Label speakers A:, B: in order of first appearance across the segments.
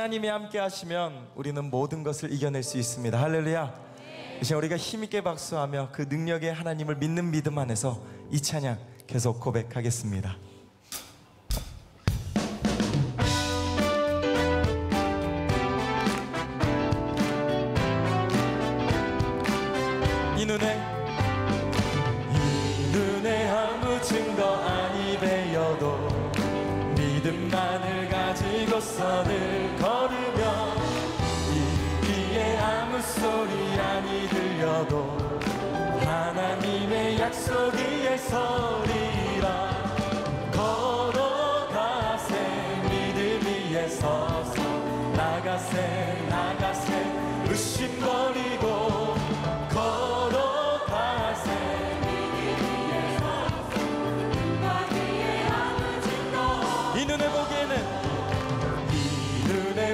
A: 하나님이 함께 하시면 우리는 모든 것을 이겨낼 수 있습니다. 할렐루야. 이제 우리가 힘있게 박수하며 그 능력의 하나님을 믿는 믿음 안에서 이 찬양 계속 고백하겠습니다. 이 눈에 아무 증거 아니 배여도 믿음만을 가지고서 늘 걸으며 이 귀에 아무 소리 아니 들려도 하나님의 약속 위에 서리라. 걸어가세 믿음 위에 서서 나가세 나가세 의심 버리고 걸어가세 믿음 위에 서서 눈과 귀에 아무 증거 이 눈에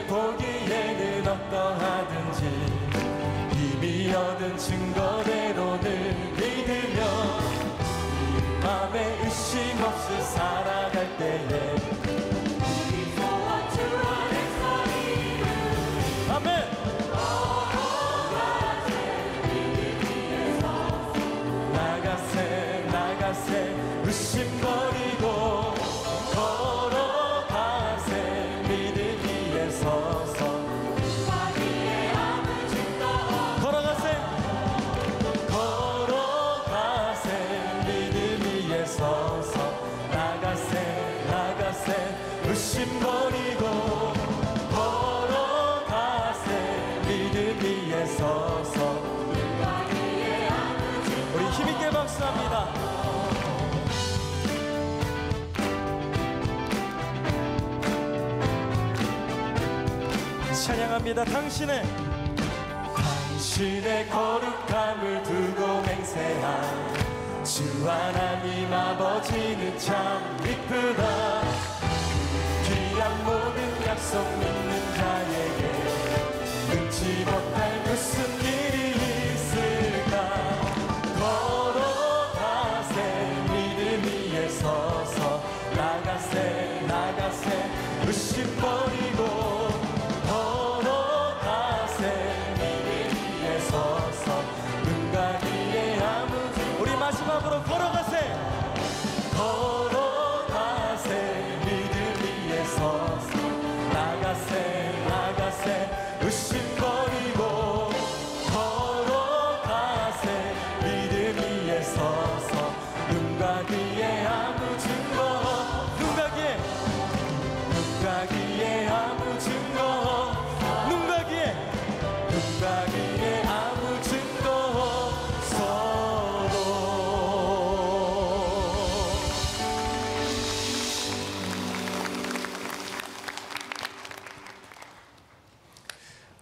A: 보기에는 어떠하든지 이미 얻은 증거대로 늘 믿으며 이 맘에 의심 없이 살아갈 때에 우리 소원 주 안에서 이루리. 아멘. 걸어가세 믿음 위에 서서 나가세 나가세 의심 버리고 걸어가세 믿음 위에 서서 눈과 귀에 아무 증거 걸어가세 걸어가세 믿음 위에 서서 나가세 나가세 의심 버리고 걸어가세 믿음 위에 서서 눈과 귀에 아무 증거 우리 힘있게 박수합니다. 찬양합니다. 당신의 거룩함을 두고 맹세한 주 하나님 아버지는 참 이쁘다. 귀한 모든 약속 믿는 자에게 능치 못할 무슨 일이 있을까. 걸어가세 믿음 위에 서서 나가세 나가세 의심 버리고 걸어가세 믿음 위에 서서 눈과 귀에 아무 증거 우리 마지막으로 걸어가세 걸어가세 믿음 위에 서서 나가세 나가세 의심 버리고 걸어가세 믿음 위에 서서 눈과 귀에 아무 증거 눈과 귀에 아무 증거 눈과 귀에 아무 증거 서도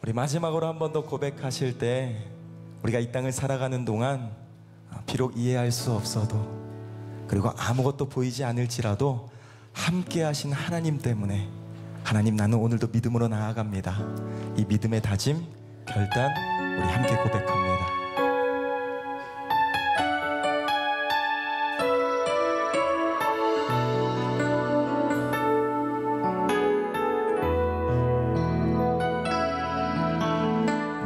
A: 우리 마지막으로 한 번 더 고백하실 때 우리가 이 땅을 살아가는 동안 비록 이해할 수 없어도 그리고 아무것도 보이지 않을지라도 함께 하신 하나님 때문에 하나님 나는 오늘도 믿음으로 나아갑니다. 이 믿음의 다짐 결단 우리 함께 고백합니다.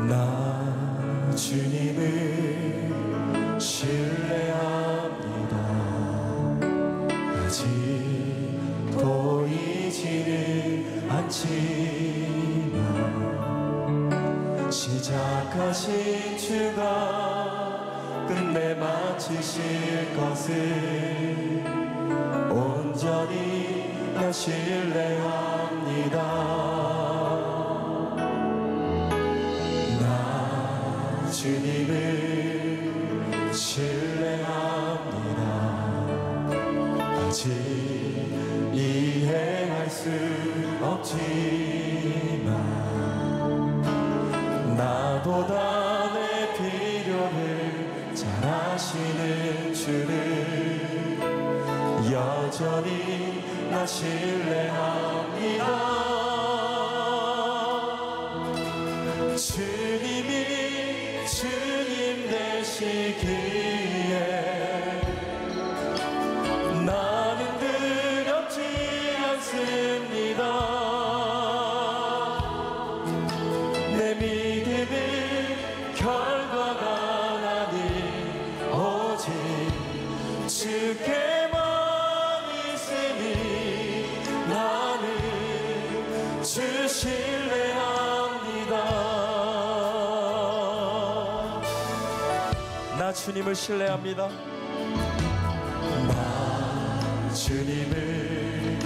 A: 나 주님을 신뢰합니다. 아직 보이지는 않지만 시작하신 주가 끝내 마치실 것을 온전히 신뢰합니다. 나 주님을 신뢰합니다. 아직 이해할 수 없지만 나보다 내 필요를 잘 아시는 주를 여전히 나 신뢰합니다. 주님이 주님 되시기에 나는 두렵지 않습니다. 나 주님을 신뢰합니다. 나 주님을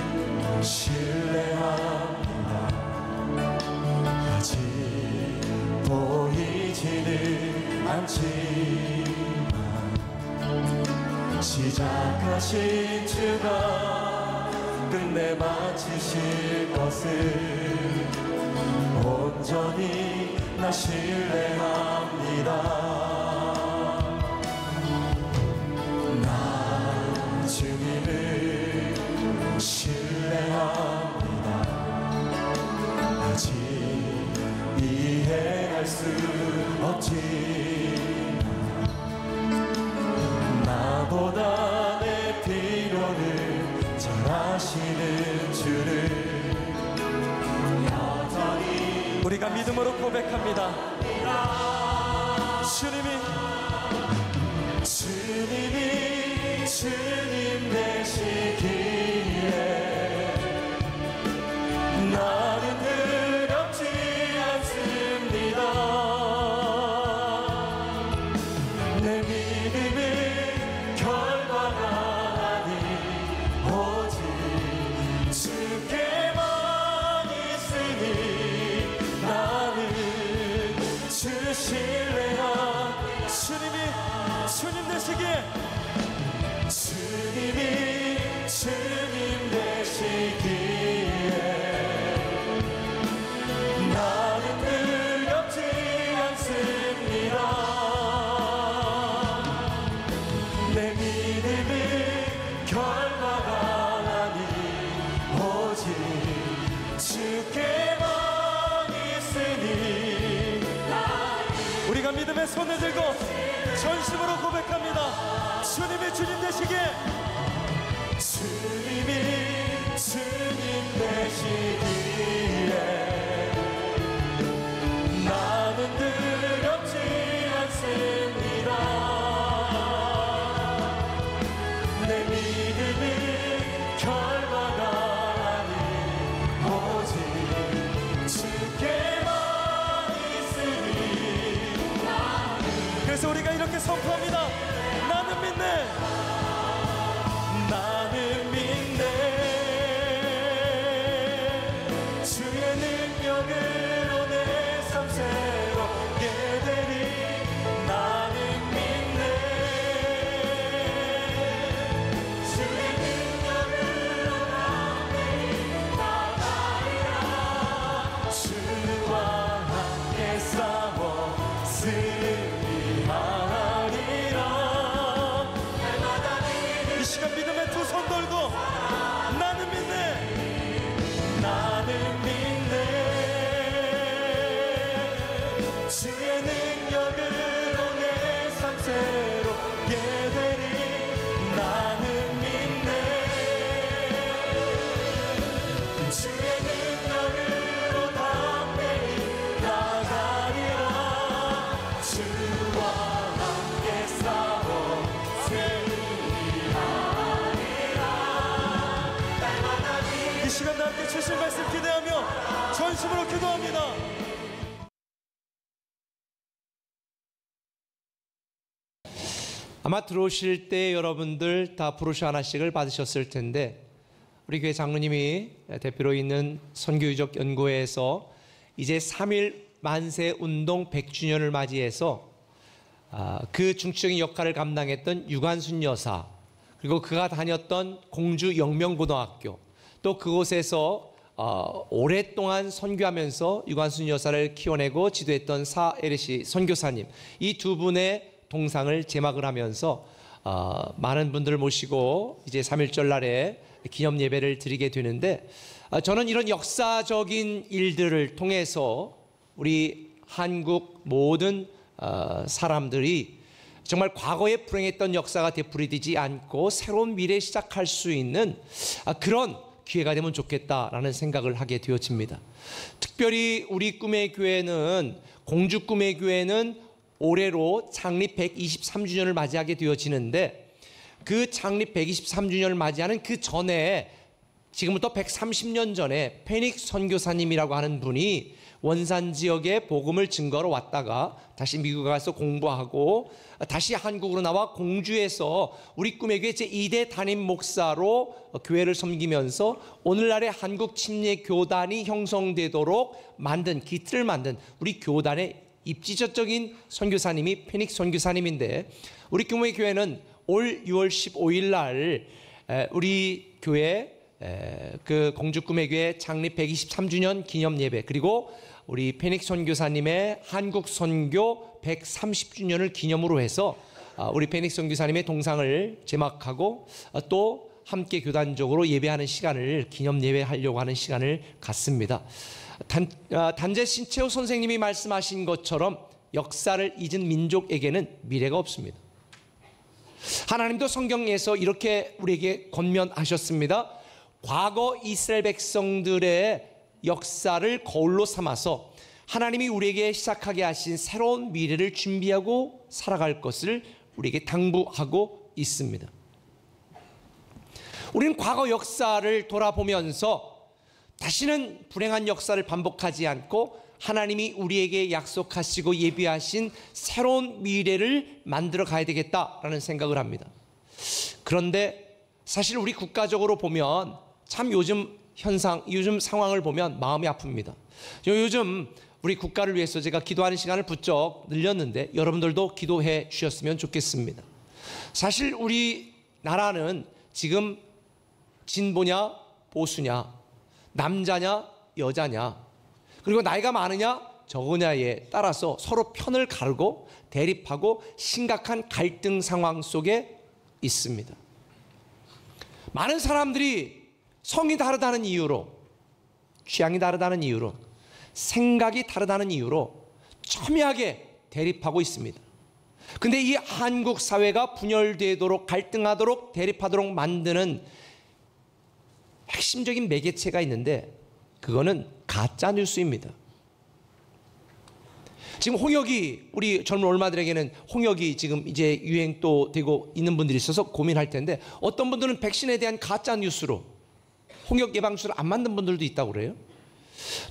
A: 신뢰합니다. 아직 보이지는 않지만 시작하신 주가 끝내 마치실 것을 온전히 나 신뢰합니다. 나 주님을 신뢰합니다. 아직 이해할 수 없지만 나보다 내 필요를 잘 아시는 주를 여전히 우리가 믿음으로 고백합니다. 주님이 주님 되시기에 나는 두렵지 않습니다. 내 믿음의 결과가 아니 오직 주께만 있으니 나는 주 신뢰한 주님 되시기에 주님 되시기에 나는 두렵지 않습니다. 내 믿음의 결과가 아니 오직 주께만 있으니 우리가 믿음의 손을 들고 전심으로 고백합니다. 주님이 주님 되시기에 주님 되시기에 나는 두렵지 않습니다. 내 믿음의 결과가 아니 오직 주께만 있으니 그래서 우리가 이렇게 선포합니다. 나는 믿네. 주의 능력으로 내 삶 새롭게 되리. 나는 믿네. 주의 능력으로 담대히 나가리라. 주와 함께 싸워 승리하리라. 이 시간 믿음의 두 손 들고 나는 믿네. 나는 믿네. 주의 능력으로 내 삶 새롭게 되리. 나는 믿네. 주의 능력으로 담대히 나가리라. 주와 함께 싸워 이 시간 함께 주신 말씀 기대하며 전심으로 기도합니다.
B: 아마 들어오실 때 여러분들 다 브로셔 하나씩을 받으셨을 텐데 우리 교회 장로님이 대표로 있는 선교유적 연구회에서 이제 3.1 만세 운동 100주년을 맞이해서 그 중추적인 역할을 감당했던 유관순 여사, 그리고 그가 다녔던 공주 영명고등학교, 또 그곳에서 오랫동안 선교하면서 유관순 여사를 키워내고 지도했던 사에르시 선교사님, 이 두 분의 동상을 제막을 하면서 많은 분들을 모시고 이제 3.1절 날에 기념 예배를 드리게 되는데, 저는 이런 역사적인 일들을 통해서 우리 한국 모든 사람들이 정말 과거에 불행했던 역사가 되풀이되지 않고 새로운 미래 시작할 수 있는 그런 기회가 되면 좋겠다라는 생각을 하게 되어집니다. 특별히 우리 꿈의 교회는, 공주 꿈의 교회는 올해로 창립 123주년을 맞이하게 되어지는데, 그 창립 123주년을 맞이하는 그 전에, 지금부터 130년 전에 페닉 선교사님이라고 하는 분이 원산 지역에 복음을 증거로 왔다가 다시 미국에 가서 공부하고 다시 한국으로 나와 공주에서 우리 꿈의 교회 제2대 담임 목사로 교회를 섬기면서 오늘날의 한국 침례 교단이 형성되도록 만든 기틀을 만든 우리 교단의 입지적인 선교사님이 페닉 선교사님인데, 우리 꿈의 교회는 올 6월 15일 날 우리 교회 그 공주 꿈의 교회 창립 123주년 기념 예배, 그리고 우리 페닉 선교사님의 한국 선교 130주년을 기념으로 해서 우리 페닉 선교사님의 동상을 제막하고 또 함께 교단적으로 예배하는 시간을 기념 예배하려고 하는 시간을 갖습니다. 단재 신채호 선생님이 말씀하신 것처럼 역사를 잊은 민족에게는 미래가 없습니다. 하나님도 성경에서 이렇게 우리에게 권면하셨습니다. 과거 이스라엘 백성들의 역사를 거울로 삼아서 하나님이 우리에게 시작하게 하신 새로운 미래를 준비하고 살아갈 것을 우리에게 당부하고 있습니다. 우리는 과거 역사를 돌아보면서 다시는 불행한 역사를 반복하지 않고 하나님이 우리에게 약속하시고 예비하신 새로운 미래를 만들어 가야 되겠다라는 생각을 합니다. 그런데 사실 우리 국가적으로 보면 참 요즘 상황을 보면 마음이 아픕니다. 요즘 우리 국가를 위해서 제가 기도하는 시간을 부쩍 늘렸는데 여러분들도 기도해 주셨으면 좋겠습니다. 사실 우리 나라는 지금 진보냐 보수냐, 남자냐 여자냐, 그리고 나이가 많으냐 적으냐에 따라서 서로 편을 가르고 대립하고 심각한 갈등 상황 속에 있습니다. 많은 사람들이 성이 다르다는 이유로, 취향이 다르다는 이유로, 생각이 다르다는 이유로 첨예하게 대립하고 있습니다. 근데 이 한국 사회가 분열되도록, 갈등하도록, 대립하도록 만드는 핵심적인 매개체가 있는데 그거는 가짜 뉴스입니다. 지금 홍역이, 우리 젊은 얼마들에게는 홍역이 지금 이제 유행도 되고 있는 분들이 있어서 고민할 텐데, 어떤 분들은 백신에 대한 가짜 뉴스로 홍역 예방주사를 안 만든 분들도 있다고 그래요.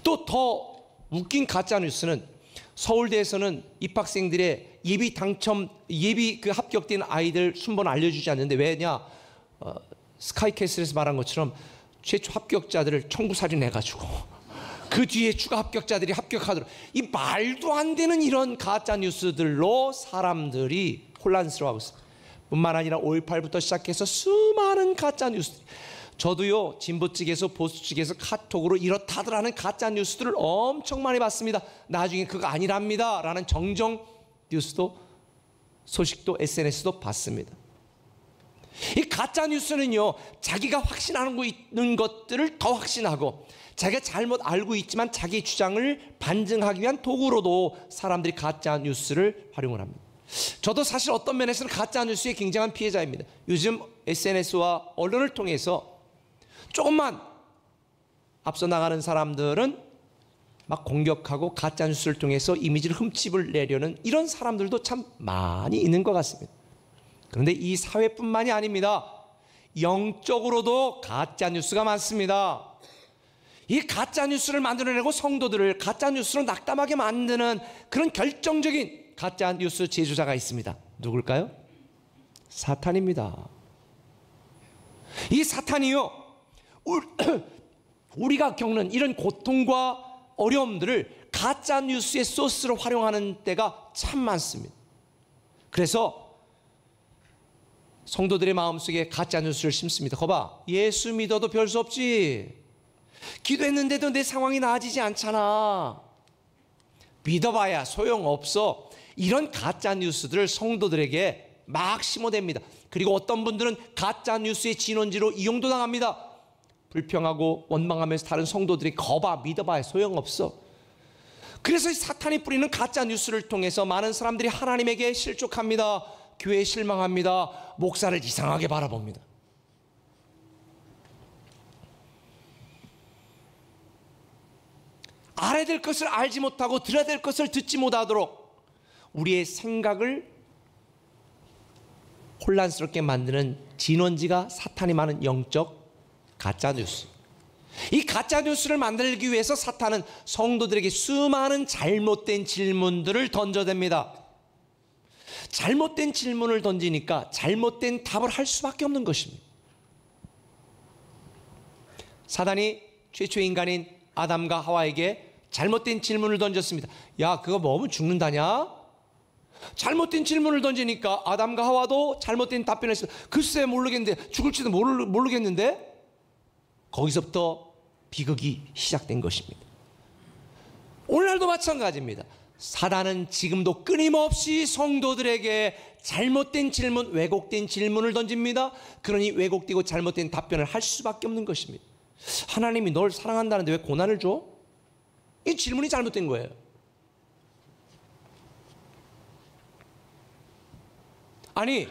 B: 또 더 웃긴 가짜 뉴스는 서울대에서는 입학생들의 예비 그 합격된 아이들 순번을 알려주지 않는데, 왜냐? 스카이캐슬에서 말한 것처럼 최초 합격자들을 청구살인해가지고 그 뒤에 추가 합격자들이 합격하도록, 이 말도 안 되는 이런 가짜 뉴스들로 사람들이 혼란스러워하고 있습니다. 뿐만 아니라 5.18부터 시작해서 수많은 가짜 뉴스, 저도요 진보 측에서 보수 측에서 카톡으로 이렇다들 하는 가짜 뉴스들을 엄청 많이 봤습니다. 나중에 그거 아니랍니다 라는 정정 뉴스도, 소식도, SNS도 봤습니다. 이 가짜 뉴스는요, 자기가 확신하고 있는 것들을 더 확신하고, 자기가 잘못 알고 있지만 자기 주장을 반증하기 위한 도구로도 사람들이 가짜 뉴스를 활용을 합니다. 저도 사실 어떤 면에서는 가짜 뉴스의 굉장한 피해자입니다. 요즘 SNS와 언론을 통해서 조금만 앞서 나가는 사람들은 막 공격하고 가짜 뉴스를 통해서 이미지를 흠집을 내려는 이런 사람들도 참 많이 있는 것 같습니다. 그런데 이 사회뿐만이 아닙니다. 영적으로도 가짜 뉴스가 많습니다. 이 가짜 뉴스를 만들어내고 성도들을 가짜 뉴스로 낙담하게 만드는 그런 결정적인 가짜 뉴스 제조자가 있습니다. 누굴까요? 사탄입니다. 이 사탄이요, 우리가 겪는 이런 고통과 어려움들을 가짜 뉴스의 소스로 활용하는 때가 참 많습니다. 그래서 성도들의 마음속에 가짜 뉴스를 심습니다. 거봐, 예수 믿어도 별 수 없지, 기도했는데도 내 상황이 나아지지 않잖아, 믿어봐야 소용없어, 이런 가짜 뉴스들을 성도들에게 막 심어댑니다. 그리고 어떤 분들은 가짜 뉴스의 진원지로 이용도 당합니다. 불평하고 원망하면서 다른 성도들이 거봐, 믿어봐야 소용없어. 그래서 사탄이 뿌리는 가짜 뉴스를 통해서 많은 사람들이 하나님에게 실족합니다. 교회에 실망합니다. 목사를 이상하게 바라봅니다. 알아야 될 것을 알지 못하고 들어야 될 것을 듣지 못하도록 우리의 생각을 혼란스럽게 만드는 진원지가 사탄이 많은 영적 가짜 뉴스. 이 가짜 뉴스를 만들기 위해서 사탄은 성도들에게 수많은 잘못된 질문들을 던져댑니다. 잘못된 질문을 던지니까 잘못된 답을 할 수밖에 없는 것입니다. 사단이 최초의 인간인 아담과 하와에게 잘못된 질문을 던졌습니다. 야, 그거 먹으면 죽는다냐? 잘못된 질문을 던지니까 아담과 하와도 잘못된 답변을 했어요. 글쎄 모르겠는데, 죽을지도 모르겠는데. 거기서부터 비극이 시작된 것입니다. 오늘날도 마찬가지입니다. 사단은 지금도 끊임없이 성도들에게 잘못된 질문, 왜곡된 질문을 던집니다. 그러니 왜곡되고 잘못된 답변을 할 수밖에 없는 것입니다. 하나님이 널 사랑한다는데 왜 고난을 줘? 이 질문이 잘못된 거예요. 아니,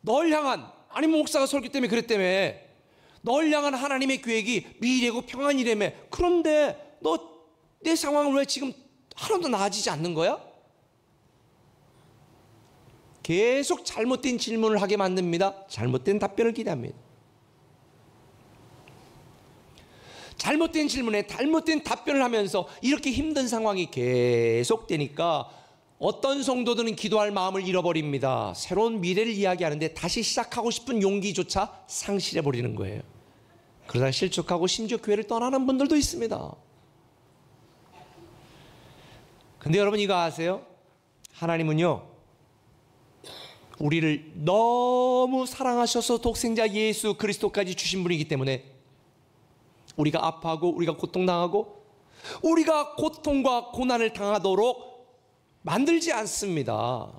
B: 널 향한, 아니 목사가 설교 때문에 그랬다며, 널 향한 하나님의 계획이 미래고 평안이라며. 그런데 너 내 상황을 왜 지금 하나도 나아지지 않는 거야? 계속 잘못된 질문을 하게 만듭니다. 잘못된 답변을 기대합니다. 잘못된 질문에 잘못된 답변을 하면서 이렇게 힘든 상황이 계속되니까 어떤 성도들은 기도할 마음을 잃어버립니다. 새로운 미래를 이야기하는데 다시 시작하고 싶은 용기조차 상실해버리는 거예요. 그러다 실족하고 심지어 교회를 떠나는 분들도 있습니다. 근데 여러분 이거 아세요? 하나님은요, 우리를 너무 사랑하셔서 독생자 예수 그리스도까지 주신 분이기 때문에 우리가 아파하고 우리가 고통당하고 우리가 고통과 고난을 당하도록 만들지 않습니다.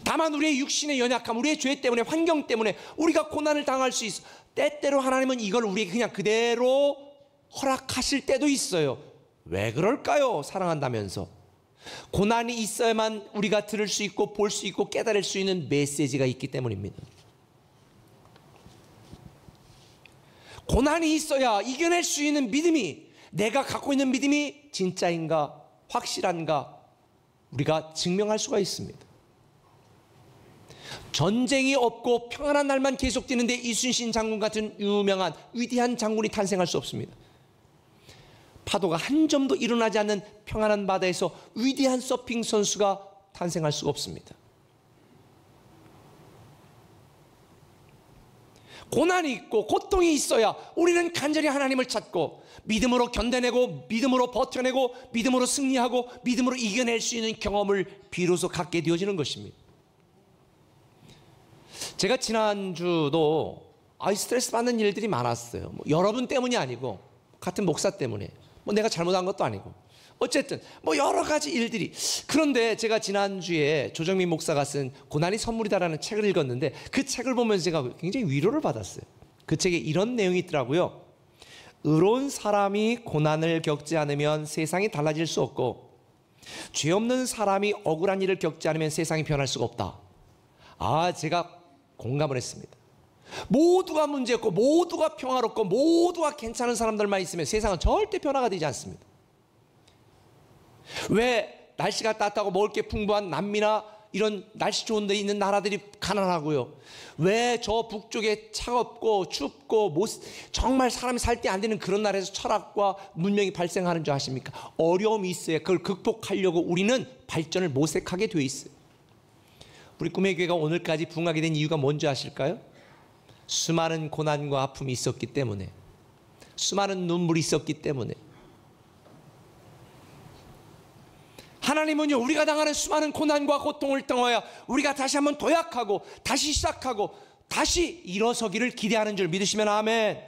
B: 다만 우리의 육신의 연약함, 우리의 죄 때문에, 환경 때문에 우리가 고난을 당할 수 있어. 때때로 하나님은 이걸 우리에게 그냥 그대로 허락하실 때도 있어요. 왜 그럴까요? 사랑한다면서. 고난이 있어야만 우리가 들을 수 있고 볼 수 있고 깨달을 수 있는 메시지가 있기 때문입니다. 고난이 있어야 이겨낼 수 있는 믿음이, 내가 갖고 있는 믿음이 진짜인가 확실한가 우리가 증명할 수가 있습니다. 전쟁이 없고 평안한 날만 계속되는데 이순신 장군 같은 유명한 위대한 장군이 탄생할 수 없습니다. 파도가 한 점도 일어나지 않는 평안한 바다에서 위대한 서핑 선수가 탄생할 수가 없습니다. 고난이 있고 고통이 있어야 우리는 간절히 하나님을 찾고 믿음으로 견뎌내고 믿음으로 버텨내고 믿음으로 승리하고 믿음으로 이겨낼 수 있는 경험을 비로소 갖게 되어지는 것입니다. 제가 지난주도 스트레스 받는 일들이 많았어요. 여러분 때문이 아니고 같은 목사 때문에, 내가 잘못한 것도 아니고 어쨌든 여러 가지 일들이. 그런데 제가 지난주에 조정민 목사가 쓴 고난이 선물이다라는 책을 읽었는데 그 책을 보면서 제가 굉장히 위로를 받았어요. 그 책에 이런 내용이 있더라고요. 의로운 사람이 고난을 겪지 않으면 세상이 달라질 수 없고 죄 없는 사람이 억울한 일을 겪지 않으면 세상이 변할 수가 없다. 제가 공감을 했습니다. 모두가 문제 없고 모두가 평화롭고 모두가 괜찮은 사람들만 있으면 세상은 절대 변화가 되지 않습니다. 왜 날씨가 따뜻하고 먹을 게 풍부한 남미나 이런 날씨 좋은 데 있는 나라들이 가난하고요? 왜 저 북쪽에 차갑고 춥고 정말 사람이 살 때 안 되는 그런 나라에서 철학과 문명이 발생하는 줄 아십니까? 어려움이 있어야 그걸 극복하려고 우리는 발전을 모색하게 돼 있어요. 우리 꿈의 교회가 오늘까지 부흥하게 된 이유가 뭔지 아실까요? 수많은 고난과 아픔이 있었기 때문에, 수많은 눈물이 있었기 때문에. 하나님은요, 우리가 당하는 수많은 고난과 고통을 통하여 우리가 다시 한번 도약하고 다시 시작하고 다시 일어서기를 기대하는 줄 믿으시면 아멘.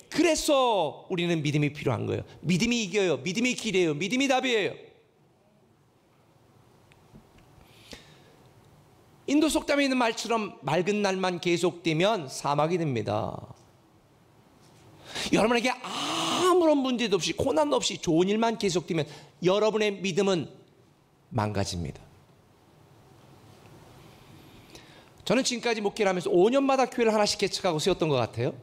B: 그래서 우리는 믿음이 필요한 거예요. 믿음이 이겨요. 믿음이 길이에요. 믿음이 답이에요. 인도 속담에 있는 말처럼 맑은 날만 계속되면 사막이 됩니다. 여러분에게 아무런 문제도 없이 고난도 없이 좋은 일만 계속되면 여러분의 믿음은 망가집니다. 저는 지금까지 목회를 하면서 5년마다 교회를 하나씩 개척하고 세웠던 것 같아요.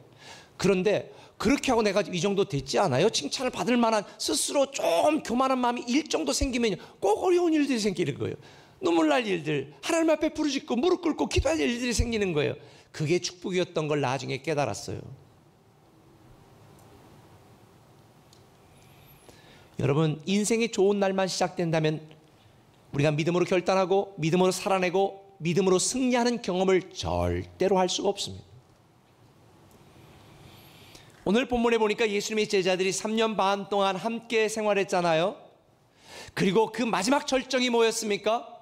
B: 그런데 그렇게 하고 내가 이 정도 됐지 않아요? 칭찬을 받을 만한 스스로 좀 교만한 마음이 일 정도 생기면 꼭 어려운 일들이 생기는 거예요. 눈물 날 일들, 하나님 앞에 부르짖고 무릎 꿇고 기도할 일들이 생기는 거예요. 그게 축복이었던 걸 나중에 깨달았어요. 여러분, 인생의 좋은 날만 시작된다면 우리가 믿음으로 결단하고 믿음으로 살아내고 믿음으로 승리하는 경험을 절대로 할 수가 없습니다. 오늘 본문에 보니까 예수님의 제자들이 3년 반 동안 함께 생활했잖아요. 그리고 그 마지막 절정이 뭐였습니까?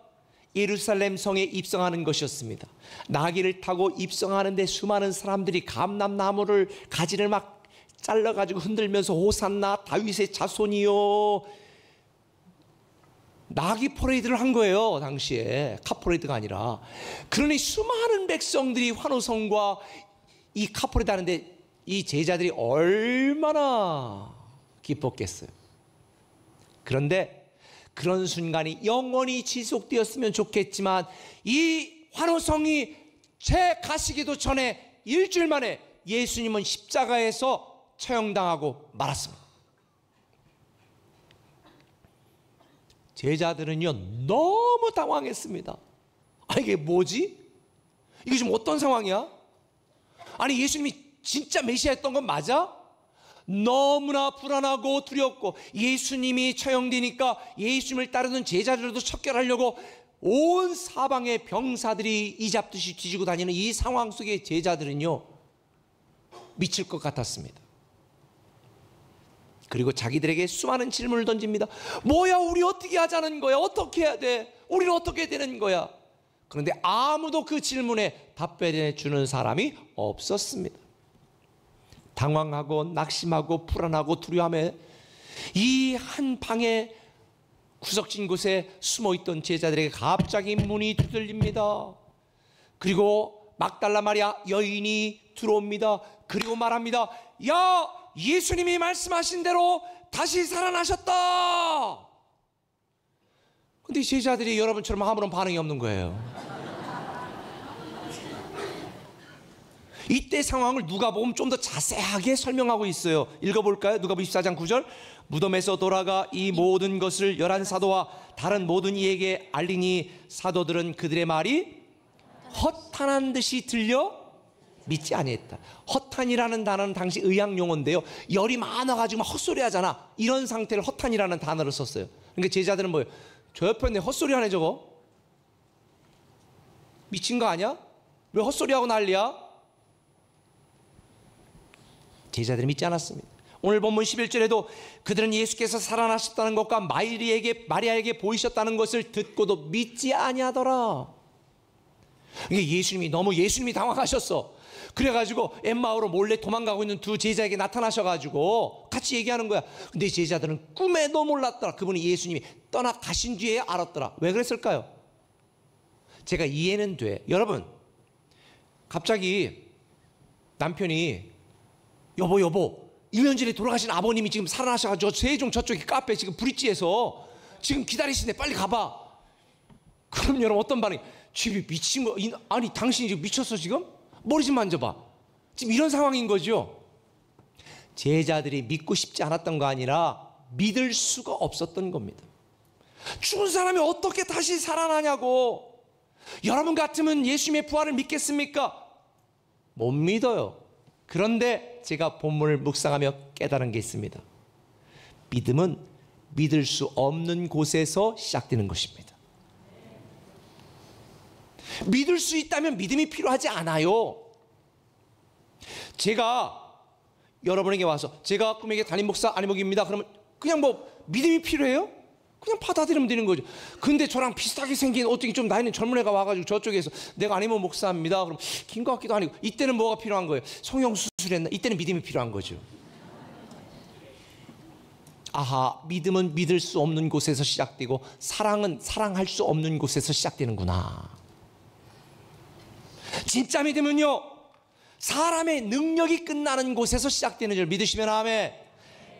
B: 예루살렘 성에 입성하는 것이었습니다. 나귀를 타고 입성하는데 수많은 사람들이 감람나무를 가지를 막 잘라가지고 흔들면서 호산나 다윗의 자손이요, 나귀 퍼레이드를 한 거예요. 당시에 카퍼레이드가 아니라. 그러니 수많은 백성들이 환호성과 이 카퍼레이드 하는데 이 제자들이 얼마나 기뻤겠어요. 그런데 그런 순간이 영원히 지속되었으면 좋겠지만 이 환호성이 채 가시기도 전에 일주일 만에 예수님은 십자가에서 처형당하고 말았습니다. 제자들은요 너무 당황했습니다. 아, 이게 뭐지? 이게 지금 어떤 상황이야? 아니, 예수님이 진짜 메시아였던 건 맞아? 너무나 불안하고 두렵고, 예수님이 처형되니까 예수님을 따르는 제자들도 척결하려고 온 사방의 병사들이 이잡듯이 뒤지고 다니는 이 상황 속에 제자들은요 미칠 것 같았습니다. 그리고 자기들에게 수많은 질문을 던집니다. 뭐야, 우리 어떻게 하자는 거야? 어떻게 해야 돼? 우리는 어떻게 되는 거야? 그런데 아무도 그 질문에 답변해 주는 사람이 없었습니다. 당황하고 낙심하고 불안하고 두려워하며 이 한 방에 구석진 곳에 숨어있던 제자들에게 갑자기 문이 두들립니다. 그리고 막달라 마리아 여인이 들어옵니다. 그리고 말합니다. 야, 예수님이 말씀하신 대로 다시 살아나셨다. 근데 제자들이 여러분처럼 아무런 반응이 없는 거예요. 이때 상황을 누가복음 좀 더 자세하게 설명하고 있어요. 읽어볼까요? 누가복음 24장 9절. 무덤에서 돌아가 이 모든 것을 11사도와 다른 모든 이에게 알리니 사도들은 그들의 말이 허탄한 듯이 들려 믿지 아니했다. 허탄이라는 단어는 당시 의학 용어인데요, 열이 많아가지고 막 헛소리 하잖아. 이런 상태를 허탄이라는 단어를 썼어요. 그러니까 제자들은 뭐예요? 저 옆에 있네, 헛소리 하네 저거. 미친 거 아니야? 왜 헛소리하고 난리야? 제자들이 믿지 않았습니다. 오늘 본문 11절에도 그들은 예수께서 살아나셨다는 것과 마리아에게 보이셨다는 것을 듣고도 믿지 아니하더라. 이게 예수님이 당황하셨어. 그래가지고 엠마오로 몰래 도망가고 있는 두 제자에게 나타나셔가지고 같이 얘기하는 거야. 근데 제자들은 꿈에도 몰랐더라. 그분이 예수님이 떠나가신 뒤에 알았더라. 왜 그랬을까요? 제가 이해는 돼. 여러분, 갑자기 남편이 여보 1년 전에 돌아가신 아버님이 지금 살아나셔가지고 세종 저쪽에 카페 지금 브릿지에서 지금 기다리시네, 빨리 가봐. 그럼 여러분 어떤 반응이? 집이 미친 거 아니, 당신이 지금 미쳤어? 지금 머리 좀 만져봐. 지금 이런 상황인 거죠. 제자들이 믿고 싶지 않았던 거 아니라 믿을 수가 없었던 겁니다. 죽은 사람이 어떻게 다시 살아나냐고. 여러분 같으면 예수님의 부활을 믿겠습니까? 못 믿어요. 그런데 제가 본문을 묵상하며 깨달은 게 있습니다. 믿음은 믿을 수 없는 곳에서 시작되는 것입니다. 믿을 수 있다면 믿음이 필요하지 않아요. 제가 여러분에게 와서 제가 꿈에게 담임 목사 안희목입니다. 그러면 그냥 뭐 믿음이 필요해요? 그냥 받아들이면 되는 거죠. 근데 저랑 비슷하게 생긴 어떻게 좀 나이는 젊은 애가 와가지고 저쪽에서 내가 안희목 목사입니다. 그럼 긴 것 같기도 아니고, 이때는 뭐가 필요한 거예요? 성형수술했나? 이때는 믿음이 필요한 거죠. 아하, 믿음은 믿을 수 없는 곳에서 시작되고 사랑은 사랑할 수 없는 곳에서 시작되는구나. 진짜 믿음은요, 사람의 능력이 끝나는 곳에서 시작되는 줄 믿으시면 아멘.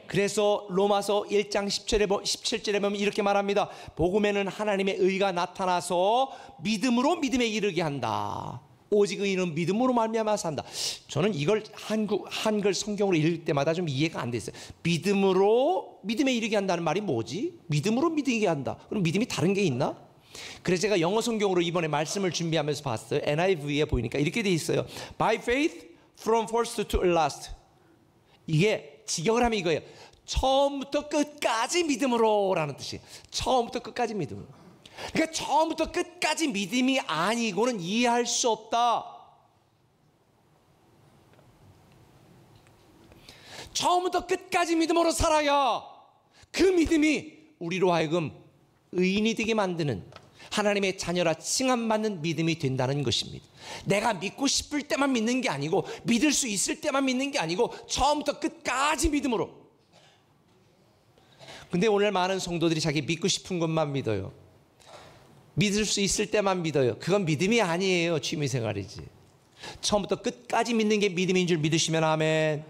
B: 그래서 로마서 1장 17절에 보면 이렇게 말합니다. 복음에는 하나님의 의가 나타나서 믿음으로 믿음에 이르게 한다. 오직 의인은 믿음으로 말미암아 산다. 저는 이걸 한글 성경으로 읽을 때마다 좀 이해가 안 됐어요. 믿음으로 믿음에 이르게 한다는 말이 뭐지? 믿음으로 믿게 한다. 그럼 믿음이 다른 게 있나? 그래서 제가 영어 성경으로 이번에 말씀을 준비하면서 봤어요. NIV에 보이니까 이렇게 돼 있어요. By faith from first to last. 이게 직역을 하면 이거예요. 처음부터 끝까지 믿음으로라는 뜻이에요. 처음부터 끝까지 믿음으로. 그러니까 처음부터 끝까지 믿음이 아니고는 이해할 수 없다. 처음부터 끝까지 믿음으로 살아야 그 믿음이 우리로 하여금 의인이 되게 만드는, 하나님의 자녀라 칭함받는 믿음이 된다는 것입니다. 내가 믿고 싶을 때만 믿는 게 아니고, 믿을 수 있을 때만 믿는 게 아니고, 처음부터 끝까지 믿음으로. 근데 오늘 많은 성도들이 자기 믿고 싶은 것만 믿어요. 믿을 수 있을 때만 믿어요. 그건 믿음이 아니에요. 취미생활이지. 처음부터 끝까지 믿는 게 믿음인 줄 믿으시면 아멘.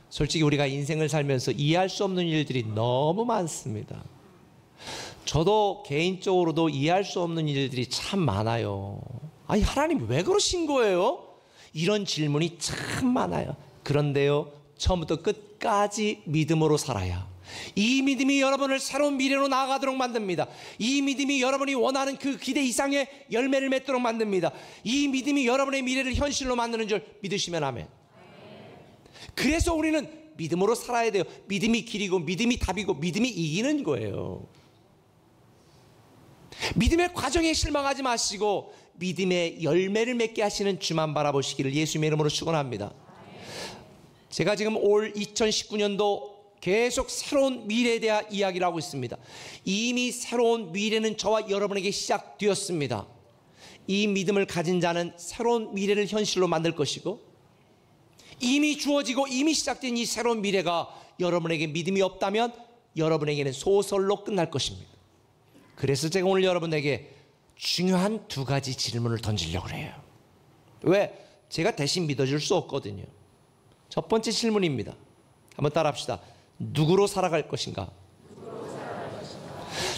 B: 솔직히 우리가 인생을 살면서 이해할 수 없는 일들이 너무 많습니다. 저도 개인적으로도 이해할 수 없는 일들이 참 많아요. 아니, 하나님 왜 그러신 거예요? 이런 질문이 참 많아요. 그런데요, 처음부터 끝까지 믿음으로 살아야 이 믿음이 여러분을 새로운 미래로 나아가도록 만듭니다. 이 믿음이 여러분이 원하는 그 기대 이상의 열매를 맺도록 만듭니다. 이 믿음이 여러분의 미래를 현실로 만드는 줄 믿으시면 아멘. 그래서 우리는 믿음으로 살아야 돼요. 믿음이 길이고 믿음이 답이고 믿음이 이기는 거예요. 믿음의 과정에 실망하지 마시고 믿음의 열매를 맺게 하시는 주만 바라보시기를 예수님의 이름으로 축원합니다. 제가 지금 올 2019년도 계속 새로운 미래에 대한 이야기를 하고 있습니다. 이미 새로운 미래는 저와 여러분에게 시작되었습니다. 이 믿음을 가진 자는 새로운 미래를 현실로 만들 것이고, 이미 주어지고 이미 시작된 이 새로운 미래가 여러분에게 믿음이 없다면 여러분에게는 소설로 끝날 것입니다. 그래서 제가 오늘 여러분에게 중요한 두 가지 질문을 던지려고 해요. 왜? 제가 대신 믿어줄 수 없거든요. 첫 번째 질문입니다. 한번 따라합시다. 누구로 살아갈 것인가?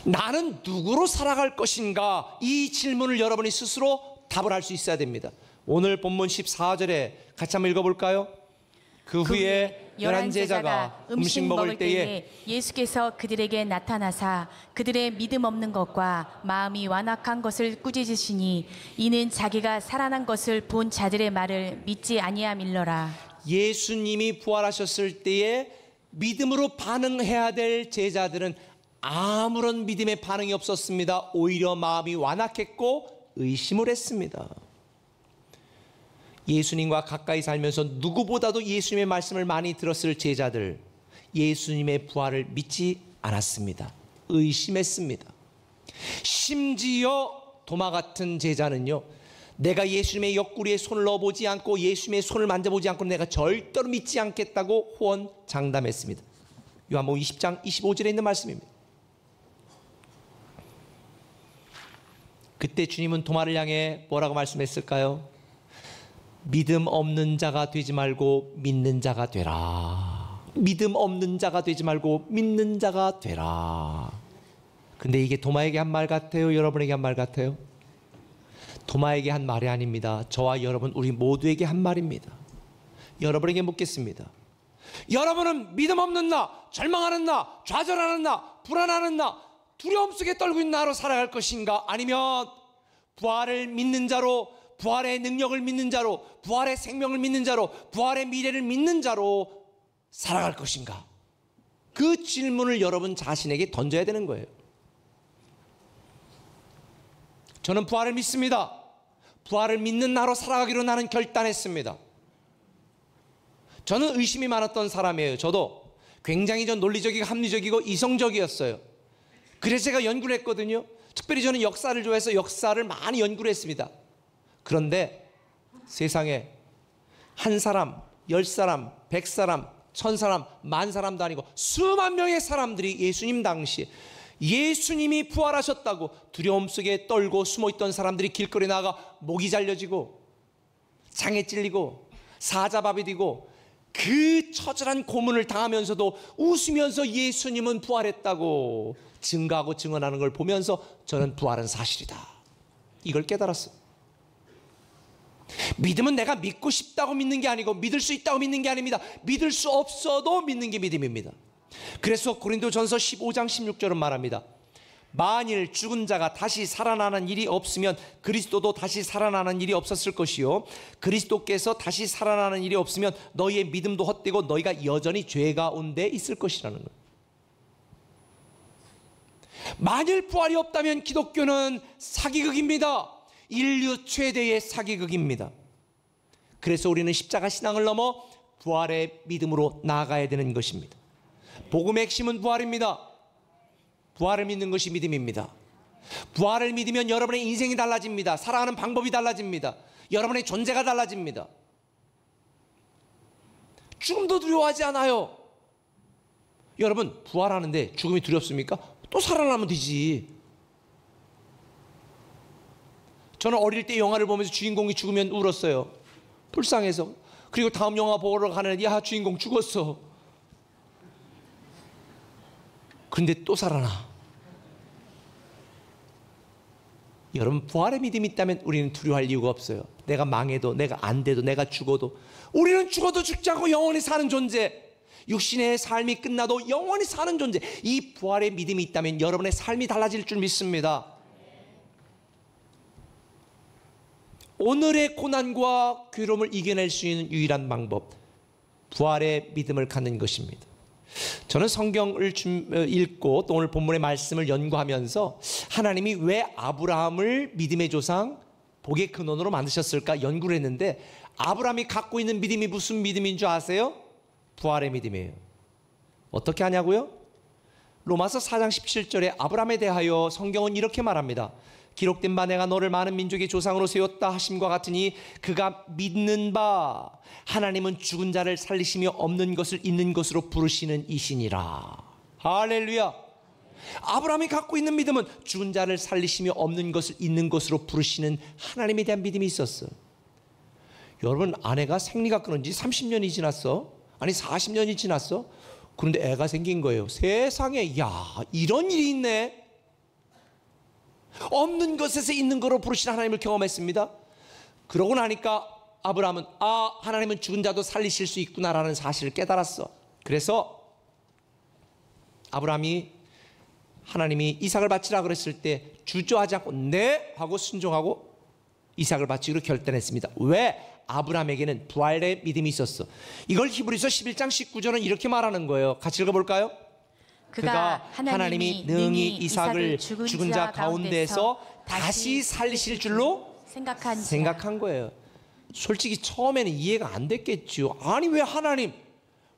B: 나는 누구로 살아갈 것인가? 이 질문을 여러분이 스스로 답을 할 수 있어야 됩니다. 오늘 본문 14절에 같이 한번 읽어볼까요? 그 후에 11제자가 음식 먹을 때에
C: 예수께서 그들에게 나타나사 그들의 믿음 없는 것과 마음이 완악한 것을 꾸짖으시니 이는 자기가 살아난 것을 본 자들의 말을 믿지 아니함일러라.
B: 예수님이 부활하셨을 때에 믿음으로 반응해야 될 제자들은 아무런 믿음의 반응이 없었습니다. 오히려 마음이 완악했고 의심을 했습니다. 예수님과 가까이 살면서 누구보다도 예수님의 말씀을 많이 들었을 제자들, 예수님의 부활을 믿지 않았습니다. 의심했습니다. 심지어 도마 같은 제자는요, 내가 예수님의 옆구리에 손을 넣어보지 않고 예수님의 손을 만져보지 않고 내가 절대로 믿지 않겠다고 호언장담했습니다. 요한복음 20장 25절에 있는 말씀입니다. 그때 주님은 도마를 향해 뭐라고 말씀했을까요? 믿음 없는 자가 되지 말고 믿는 자가 되라. 믿음 없는 자가 되지 말고 믿는 자가 되라. 근데 이게 도마에게 한 말 같아요? 여러분에게 한 말 같아요? 도마에게 한 말이 아닙니다. 저와 여러분, 우리 모두에게 한 말입니다. 여러분에게 묻겠습니다. 여러분은 믿음 없는 나, 절망하는 나, 좌절하는 나, 불안하는 나, 두려움 속에 떨고 있는 나로 살아갈 것인가? 아니면 부활을 믿는 자로, 부활의 능력을 믿는 자로, 부활의 생명을 믿는 자로, 부활의 미래를 믿는 자로 살아갈 것인가? 그 질문을 여러분 자신에게 던져야 되는 거예요. 저는 부활을 믿습니다. 부활을 믿는 나로 살아가기로 나는 결단했습니다. 저는 의심이 많았던 사람이에요. 저도 굉장히 논리적이고 합리적이고 이성적이었어요. 그래서 제가 연구를 했거든요. 특별히 저는 역사를 좋아해서 역사를 많이 연구를 했습니다. 그런데 세상에 한 사람, 10사람, 100사람, 1000사람, 10,000사람도 아니고 수만 명의 사람들이 예수님 당시에 예수님이 부활하셨다고 두려움 속에 떨고 숨어있던 사람들이 길거리에 나가 목이 잘려지고 장에 찔리고 사자밥이 되고 그 처절한 고문을 당하면서도 웃으면서 예수님은 부활했다고 증거하고 증언하는 걸 보면서 저는 부활은 사실이다, 이걸 깨달았어요. 믿음은 내가 믿고 싶다고 믿는 게 아니고 믿을 수 있다고 믿는 게 아닙니다. 믿을 수 없어도 믿는 게 믿음입니다. 그래서 고린도전서 15장 16절은 말합니다. 만일 죽은 자가 다시 살아나는 일이 없으면 그리스도도 다시 살아나는 일이 없었을 것이요 그리스도께서 다시 살아나는 일이 없으면 너희의 믿음도 헛되고 너희가 여전히 죄 가운데 있을 것이라는 거예요. 만일 부활이 없다면 기독교는 사기극입니다. 인류 최대의 사기극입니다. 그래서 우리는 십자가 신앙을 넘어 부활의 믿음으로 나아가야 되는 것입니다. 복음의 핵심은 부활입니다. 부활을 믿는 것이 믿음입니다. 부활을 믿으면 여러분의 인생이 달라집니다. 살아가는 방법이 달라집니다. 여러분의 존재가 달라집니다. 죽음도 두려워하지 않아요. 여러분, 부활하는데 죽음이 두렵습니까? 또 살아나면 되지. 저는 어릴 때 영화를 보면서 주인공이 죽으면 울었어요. 불쌍해서. 그리고 다음 영화 보러 가는데 야, 주인공 죽었어. 그런데 또 살아나. 여러분, 부활의 믿음이 있다면 우리는 두려워할 이유가 없어요. 내가 망해도, 내가 안 돼도, 내가 죽어도, 우리는 죽어도 죽지 않고 영원히 사는 존재, 육신의 삶이 끝나도 영원히 사는 존재, 이 부활의 믿음이 있다면 여러분의 삶이 달라질 줄 믿습니다. 오늘의 고난과 괴로움을 이겨낼 수 있는 유일한 방법, 부활의 믿음을 갖는 것입니다. 저는 성경을 읽고 또 오늘 본문의 말씀을 연구하면서 하나님이 왜 아브라함을 믿음의 조상, 복의 근원으로 만드셨을까 연구를 했는데, 아브라함이 갖고 있는 믿음이 무슨 믿음인 줄 아세요? 부활의 믿음이에요. 어떻게 하냐고요? 로마서 4장 17절에 아브라함에 대하여 성경은 이렇게 말합니다. 기록된 바 내가 너를 많은 민족의 조상으로 세웠다 하심과 같으니 그가 믿는 바 하나님은 죽은 자를 살리시며 없는 것을 있는 것으로 부르시는 이시니라. 할렐루야. 아브라함이 갖고 있는 믿음은 죽은 자를 살리시며 없는 것을 있는 것으로 부르시는 하나님에 대한 믿음이 있었어요. 여러분, 아내가 생리가 끊은 지 30년이 지났어. 아니 40년이 지났어. 그런데 애가 생긴 거예요. 세상에, 야, 이런 일이 있네. 없는 것에서 있는 거로 부르시는 하나님을 경험했습니다. 그러고 나니까 아브라함은 하나님은 죽은 자도 살리실 수 있구나라는 사실을 깨달았어. 그래서 아브라함이 하나님이 이삭을 바치라 그랬을 때 주저하지 않고 네 하고 순종하고 이삭을 바치기로 결단했습니다. 왜? 아브라함에게는 부활의 믿음이 있었어. 이걸 히브리서 11장 19절은 이렇게 말하는 거예요. 같이 읽어볼까요? 그가 하나님이 능히 이삭을 죽은 자 가운데서 다시 살리실 줄로 생각한 거예요. 솔직히 처음에는 이해가 안 됐겠죠. 아니 왜 하나님,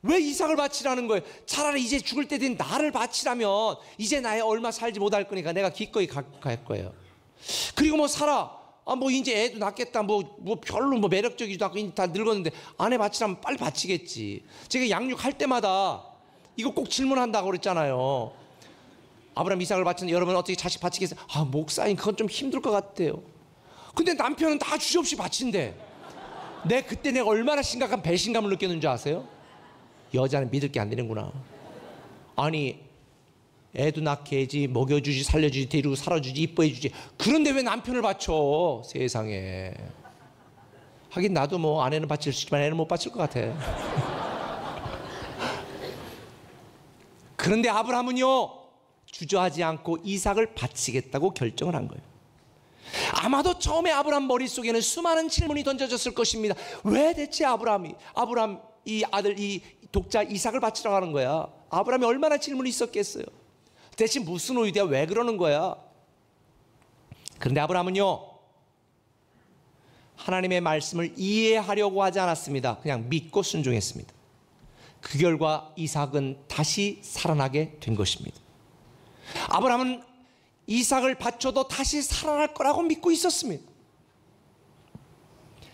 B: 왜 이삭을 바치라는 거예요? 차라리 이제 죽을 때 된 나를 바치라면 이제 나의 얼마 살지 못할 거니까 내가 기꺼이 갈 거예요. 그리고 뭐 살아, 뭐 이제 애도 낳겠다, 뭐 별로 뭐 매력적이지도 않고 다 늙었는데 아내 바치라면 빨리 바치겠지. 제가 양육할 때마다 이거 꼭 질문한다고 그랬잖아요. 아브라함 이삭을 바치는데 여러분 어떻게 자식 바치겠어요? 목사님 그건 좀 힘들 것 같아요. 근데 남편은 다 주저없이 바친대. 그때 내가 얼마나 심각한 배신감을 느꼈는 줄 아세요? 여자는 믿을 게 안 되는구나. 아니 애도 낳게 해지, 먹여주지, 살려주지, 데리고 살아주지, 이뻐해주지. 그런데 왜 남편을 바쳐? 세상에. 하긴 나도 뭐 아내는 바칠 수 있지만 애는 못 바칠 것 같아. 그런데 아브라함은요, 주저하지 않고 이삭을 바치겠다고 결정을 한 거예요. 아마도 처음에 아브라함 머릿속에는 수많은 질문이 던져졌을 것입니다. 왜 대체 아브라함 이 아들, 이 독자 이삭을 바치라고 하는 거야? 아브라함이 얼마나 질문이 있었겠어요? 대체 무슨 의도야? 왜 그러는 거야? 그런데 아브라함은요, 하나님의 말씀을 이해하려고 하지 않았습니다. 그냥 믿고 순종했습니다. 그 결과 이삭은 다시 살아나게 된 것입니다. 아브라함은 이삭을 바쳐도 다시 살아날 거라고 믿고 있었습니다.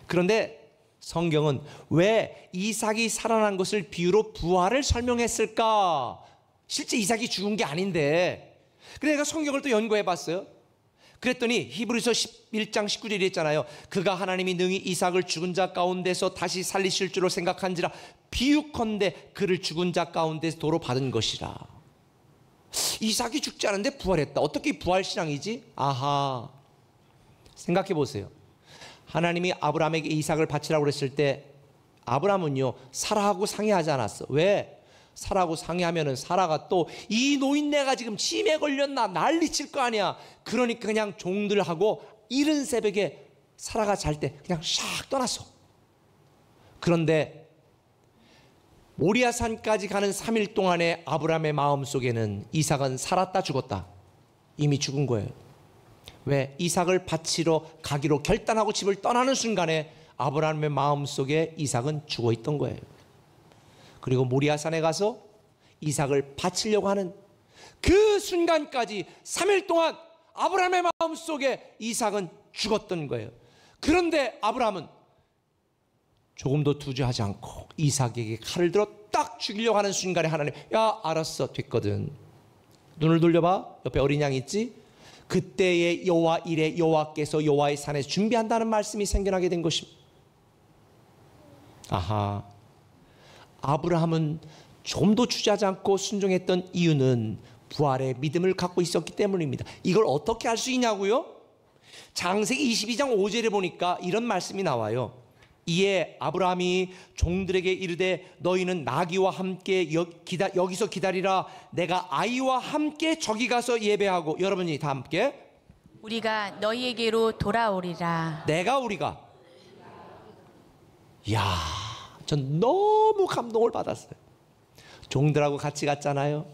B: 그런데 성경은 왜 이삭이 살아난 것을 비유로 부활을 설명했을까? 실제 이삭이 죽은 게 아닌데. 그래서 내가 성경을 또 연구해 봤어요. 그랬더니 히브리서 11장 19절에 있잖아요. 그가 하나님이 능히 이삭을 죽은 자 가운데서 다시 살리실 줄로 생각한지라 비유컨대 그를 죽은 자 가운데서 도로 받은 것이라. 이삭이 죽지 않은데 부활했다. 어떻게 부활신앙이지? 아하, 생각해 보세요. 하나님이 아브라함에게 이삭을 바치라고 그랬을 때 아브라함은요 사라하고 상의하지 않았어. 왜? 사라하고 상의하면은 사라가 또 이 노인네가 지금 치매에 걸렸나 난리칠 거 아니야. 그러니까 그냥 종들하고 이른 새벽에 사라가 잘 때 그냥 샥 떠났어. 그런데 모리아산까지 가는 3일 동안에 아브라함의 마음속에는 이삭은 살았다 죽었다, 이미 죽은 거예요. 왜? 이삭을 바치러 가기로 결단하고 집을 떠나는 순간에 아브라함의 마음속에 이삭은 죽어 있던 거예요. 그리고 모리아산에 가서 이삭을 바치려고 하는 그 순간까지 3일 동안 아브라함의 마음속에 이삭은 죽었던 거예요. 그런데 아브라함은 조금도 두저하지 않고 이삭에게 칼을 들어 딱 죽이려고 하는 순간에 하나님, 야 알았어, 됐거든. 눈을 돌려봐, 옆에 어린 양이 있지? 그때의 여호와 일에 여호와께서 여호와의 산에서 준비한다는 말씀이 생겨나게 된 것입니다. 아하, 아브라함은 좀도 주저하지 않고 순종했던 이유는 부활의 믿음을 갖고 있었기 때문입니다. 이걸 어떻게 알 수 있냐고요? 창세기 22장 5절에 보니까 이런 말씀이 나와요. 이에 아브라함이 종들에게 이르되 너희는 나귀와 함께 여기서 기다리라. 내가 아이와 함께 저기 가서 예배하고. 여러분이 다 함께,
C: 우리가 너희에게로 돌아오리라.
B: 우리가. 이야, 전 너무 감동을 받았어요. 종들하고 같이 갔잖아요.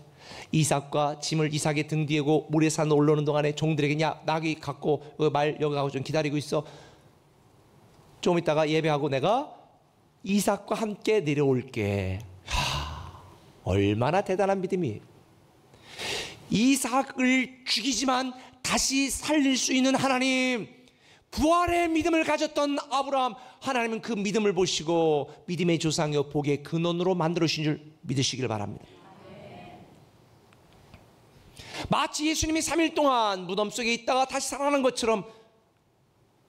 B: 이삭과 짐을 이삭의 등 뒤에 고 모리아산 올라오는 동안에 종들에게, 야 나귀 갖고 말 여기 가고 좀 기다리고 있어. 좀 이따가 예배하고 내가 이삭과 함께 내려올게. 얼마나 대단한 믿음이에요. 이삭을 죽이지만 다시 살릴 수 있는 하나님, 부활의 믿음을 가졌던 아브라함, 하나님은 그 믿음을 보시고 믿음의 조상이요 복의 근원으로 만들어주신 줄 믿으시길 바랍니다. 마치 예수님이 3일 동안 무덤 속에 있다가 다시 살아난 것처럼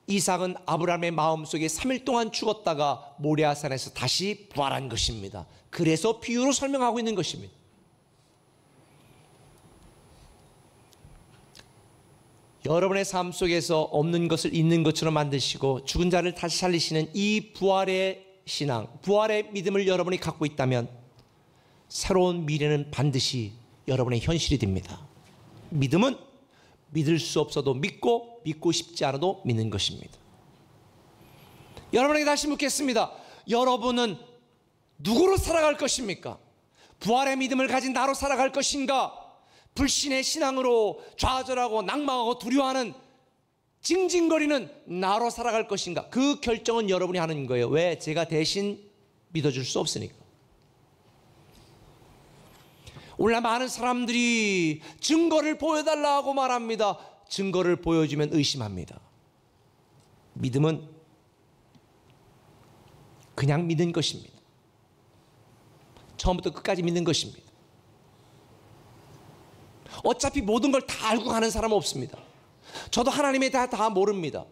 B: 이삭은 아브라함의 마음속에 3일 동안 죽었다가 모리아산에서 다시 부활한 것입니다. 그래서 비유로 설명하고 있는 것입니다. 여러분의 삶 속에서 없는 것을 있는 것처럼 만드시고 죽은 자를 다시 살리시는 이 부활의 신앙, 부활의 믿음을 여러분이 갖고 있다면 새로운 미래는 반드시 여러분의 현실이 됩니다. 믿음은 믿을 수 없어도 믿고, 믿고 싶지 않아도 믿는 것입니다. 여러분에게 다시 묻겠습니다. 여러분은 누구로 살아갈 것입니까? 부활의 믿음을 가진 나로 살아갈 것인가? 불신의 신앙으로 좌절하고 낙망하고 두려워하는 징징거리는 나로 살아갈 것인가? 그 결정은 여러분이 하는 거예요. 왜? 제가 대신 믿어줄 수 없으니까. 오늘날 많은 사람들이 증거를 보여달라고 말합니다. 증거를 보여주면 의심합니다. 믿음은 그냥 믿는 것입니다. 처음부터 끝까지 믿는 것입니다. 어차피 모든 걸 다 알고 가는 사람은 없습니다. 저도 하나님에 대해 다 모릅니다.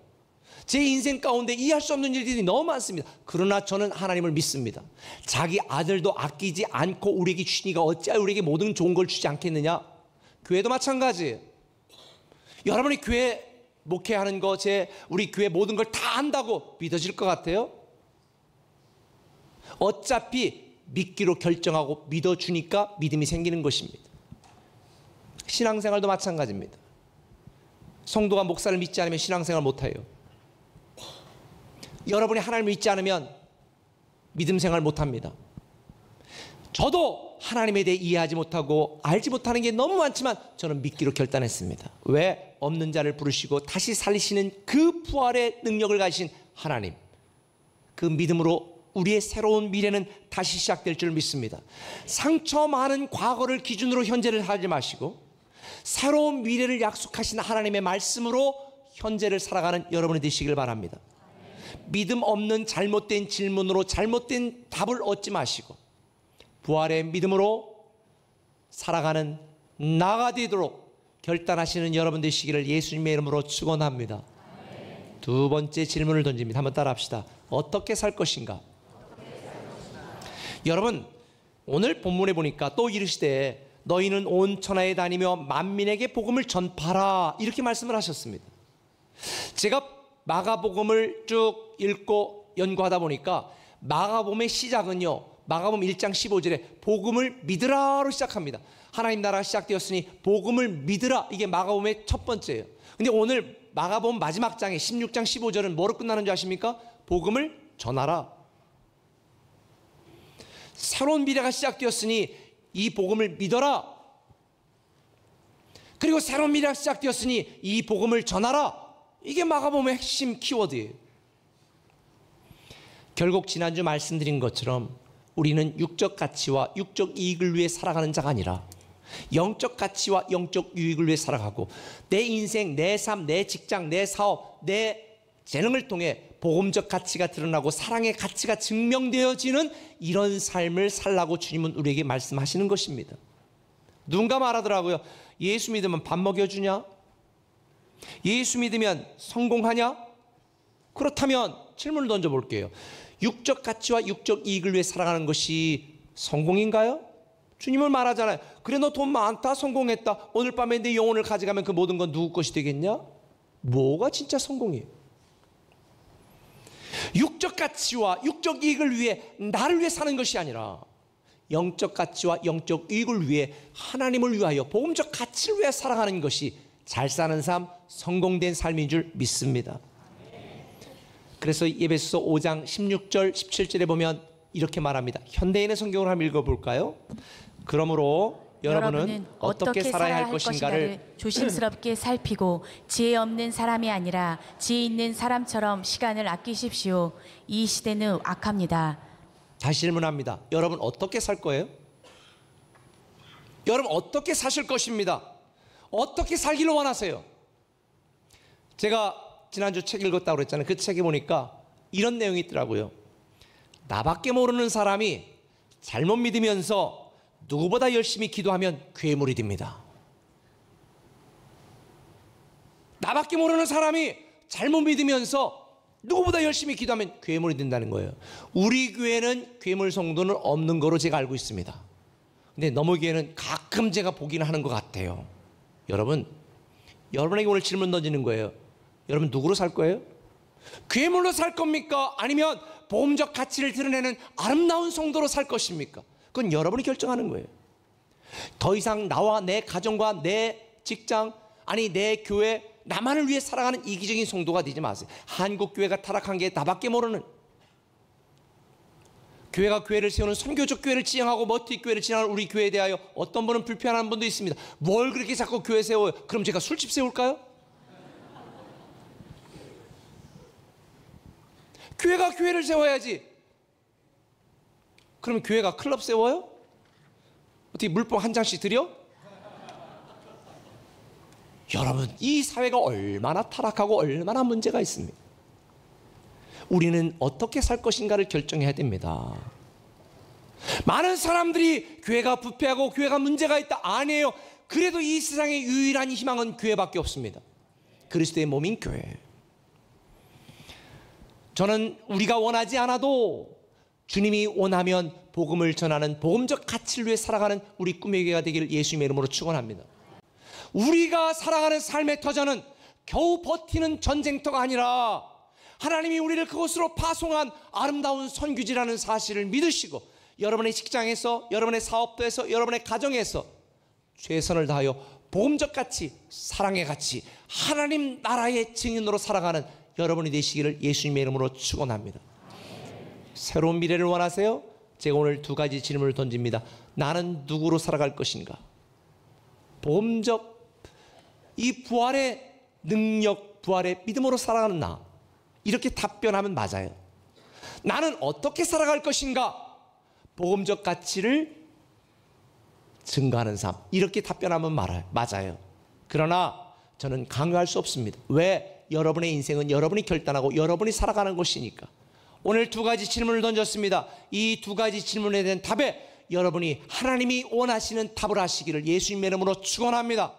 B: 제 인생 가운데 이해할 수 없는 일들이 너무 많습니다. 그러나 저는 하나님을 믿습니다. 자기 아들도 아끼지 않고 우리에게 주시니까 어찌하여 우리에게 모든 좋은 걸 주지 않겠느냐? 교회도 마찬가지예요. 여러분이 교회 목회하는 거, 우리 교회 모든 걸 다 안다고 믿어질 것 같아요? 어차피 믿기로 결정하고 믿어주니까 믿음이 생기는 것입니다. 신앙생활도 마찬가지입니다. 성도가 목사를 믿지 않으면 신앙생활 못해요. 여러분이 하나님을 믿지 않으면 믿음 생활 못합니다. 저도 하나님에 대해 이해하지 못하고 알지 못하는 게 너무 많지만 저는 믿기로 결단했습니다. 왜? 없는 자를 부르시고 다시 살리시는 그 부활의 능력을 가지신 하나님, 그 믿음으로 우리의 새로운 미래는 다시 시작될 줄 믿습니다. 상처 많은 과거를 기준으로 현재를 하지 마시고 새로운 미래를 약속하신 하나님의 말씀으로 현재를 살아가는 여러분이 되시길 바랍니다. 믿음 없는 잘못된 질문으로 잘못된 답을 얻지 마시고 부활의 믿음으로 살아가는 나가 되도록 결단하시는 여러분 되시기를 예수님의 이름으로 축원합니다. 두 번째 질문을 던집니다. 한번 따라합시다. 어떻게 살 것인가? 여러분, 오늘 본문에 보니까 또 이르시되 너희는 온 천하에 다니며 만민에게 복음을 전파라, 이렇게 말씀을 하셨습니다. 제가 마가복음을 쭉 읽고 연구하다 보니까 마가복음의 시작은요, 마가복음 1장 15절에 복음을 믿으라로 시작합니다. 하나님 나라가 시작되었으니 복음을 믿으라. 이게 마가복음의 첫 번째예요. 근데 오늘 마가복음 마지막 장에 16장 15절은 뭐로 끝나는 줄 아십니까? 복음을 전하라. 새로운 미래가 시작되었으니 이 복음을 믿어라. 그리고 새로운 미래가 시작되었으니 이 복음을 전하라. 이게 마가복음의 핵심 키워드예요. 결국 지난주 말씀드린 것처럼 우리는 육적 가치와 육적 이익을 위해 살아가는 자가 아니라 영적 가치와 영적 유익을 위해 살아가고 내 인생, 내 삶, 내 직장, 내 사업, 내 재능을 통해 복음적 가치가 드러나고 사랑의 가치가 증명되어지는 이런 삶을 살라고 주님은 우리에게 말씀하시는 것입니다. 누군가 말하더라고요. 예수 믿으면 밥 먹여주냐? 예수 믿으면 성공하냐? 그렇다면 질문을 던져볼게요. 육적 가치와 육적 이익을 위해 살아가는 것이 성공인가요? 주님은 말하잖아요. 그래 너 돈 많다 성공했다. 오늘 밤에 내 영혼을 가져가면 그 모든 건 누구 것이 되겠냐? 뭐가 진짜 성공이에요? 육적 가치와 육적 이익을 위해 나를 위해 사는 것이 아니라 영적 가치와 영적 이익을 위해 하나님을 위하여 복음적 가치를 위해 살아가는 것이 잘 사는 삶, 성공된 삶인 줄 믿습니다. 그래서 에베소서 5장 16절 17절에 보면 이렇게 말합니다. 현대인의 성경을 한번 읽어볼까요? 그러므로 여러분은 어떻게 살아야 할 것인가를
C: 조심스럽게 살피고 지혜 없는 사람이 아니라 지혜 있는 사람처럼 시간을 아끼십시오. 이 시대는 악합니다.
B: 다시 질문합니다. 여러분 어떻게 살 거예요? 여러분 어떻게 사실 것입니다. 어떻게 살기를 원하세요? 제가 지난주 책 읽었다고 그랬잖아요. 그 책에 보니까 이런 내용이 있더라고요. 나밖에 모르는 사람이 잘못 믿으면서 누구보다 열심히 기도하면 괴물이 됩니다. 나밖에 모르는 사람이 잘못 믿으면서 누구보다 열심히 기도하면 괴물이 된다는 거예요. 우리 교회는 괴물 성도는 없는 거로 제가 알고 있습니다. 근데 너무 교회는 가끔 제가 보기는 하는 것 같아요. 여러분, 여러분에게 오늘 질문 던지는 거예요. 여러분 누구로 살 거예요? 괴물로 살 겁니까? 아니면 복음적 가치를 드러내는 아름다운 성도로 살 것입니까? 그건 여러분이 결정하는 거예요. 더 이상 나와 내 가정과 내 직장, 아니 내 교회, 나만을 위해 살아가는 이기적인 성도가 되지 마세요. 한국 교회가 타락한 게 나밖에 모르는, 교회가 교회를 세우는 선교적 교회를 지향하고 머티 교회를 지향하는 우리 교회에 대하여 어떤 분은 불편한 분도 있습니다. 뭘 그렇게 자꾸 교회 세워요? 그럼 제가 술집 세울까요? 교회가 교회를 세워야지. 그러면 교회가 클럽 세워요? 어떻게 물병 한 장씩 드려? 여러분, 이 사회가 얼마나 타락하고 얼마나 문제가 있습니다. 우리는 어떻게 살 것인가를 결정해야 됩니다. 많은 사람들이 교회가 부패하고 교회가 문제가 있다. 아니에요. 그래도 이 세상의 유일한 희망은 교회밖에 없습니다. 그리스도의 몸인 교회. 저는 우리가 원하지 않아도 주님이 원하면 복음을 전하는 복음적 가치를 위해 살아가는 우리 꿈의 교회가 되기를 예수님의 이름으로 축원합니다. 우리가 살아가는 삶의 터전은 겨우 버티는 전쟁터가 아니라 하나님이 우리를 그곳으로 파송한 아름다운 선교지라는 사실을 믿으시고 여러분의 직장에서, 여러분의 사업도에서, 여러분의 가정에서 최선을 다하여 복음적 가치, 사랑의 가치, 하나님 나라의 증인으로 살아가는 여러분이 되시기를 예수님의 이름으로 축원합니다. 새로운 미래를 원하세요? 제가 오늘 두 가지 질문을 던집니다. 나는 누구로 살아갈 것인가? 복음적 이 부활의 능력, 부활의 믿음으로 살아가는 나, 이렇게 답변하면 맞아요. 나는 어떻게 살아갈 것인가? 복음적 가치를 증가하는 삶, 이렇게 답변하면 맞아요. 그러나 저는 강요할 수 없습니다. 왜? 여러분의 인생은 여러분이 결단하고 여러분이 살아가는 것이니까. 오늘 두 가지 질문을 던졌습니다. 이 두 가지 질문에 대한 답에 여러분이 하나님이 원하시는 답을 하시기를 예수님의 이름으로 축원합니다.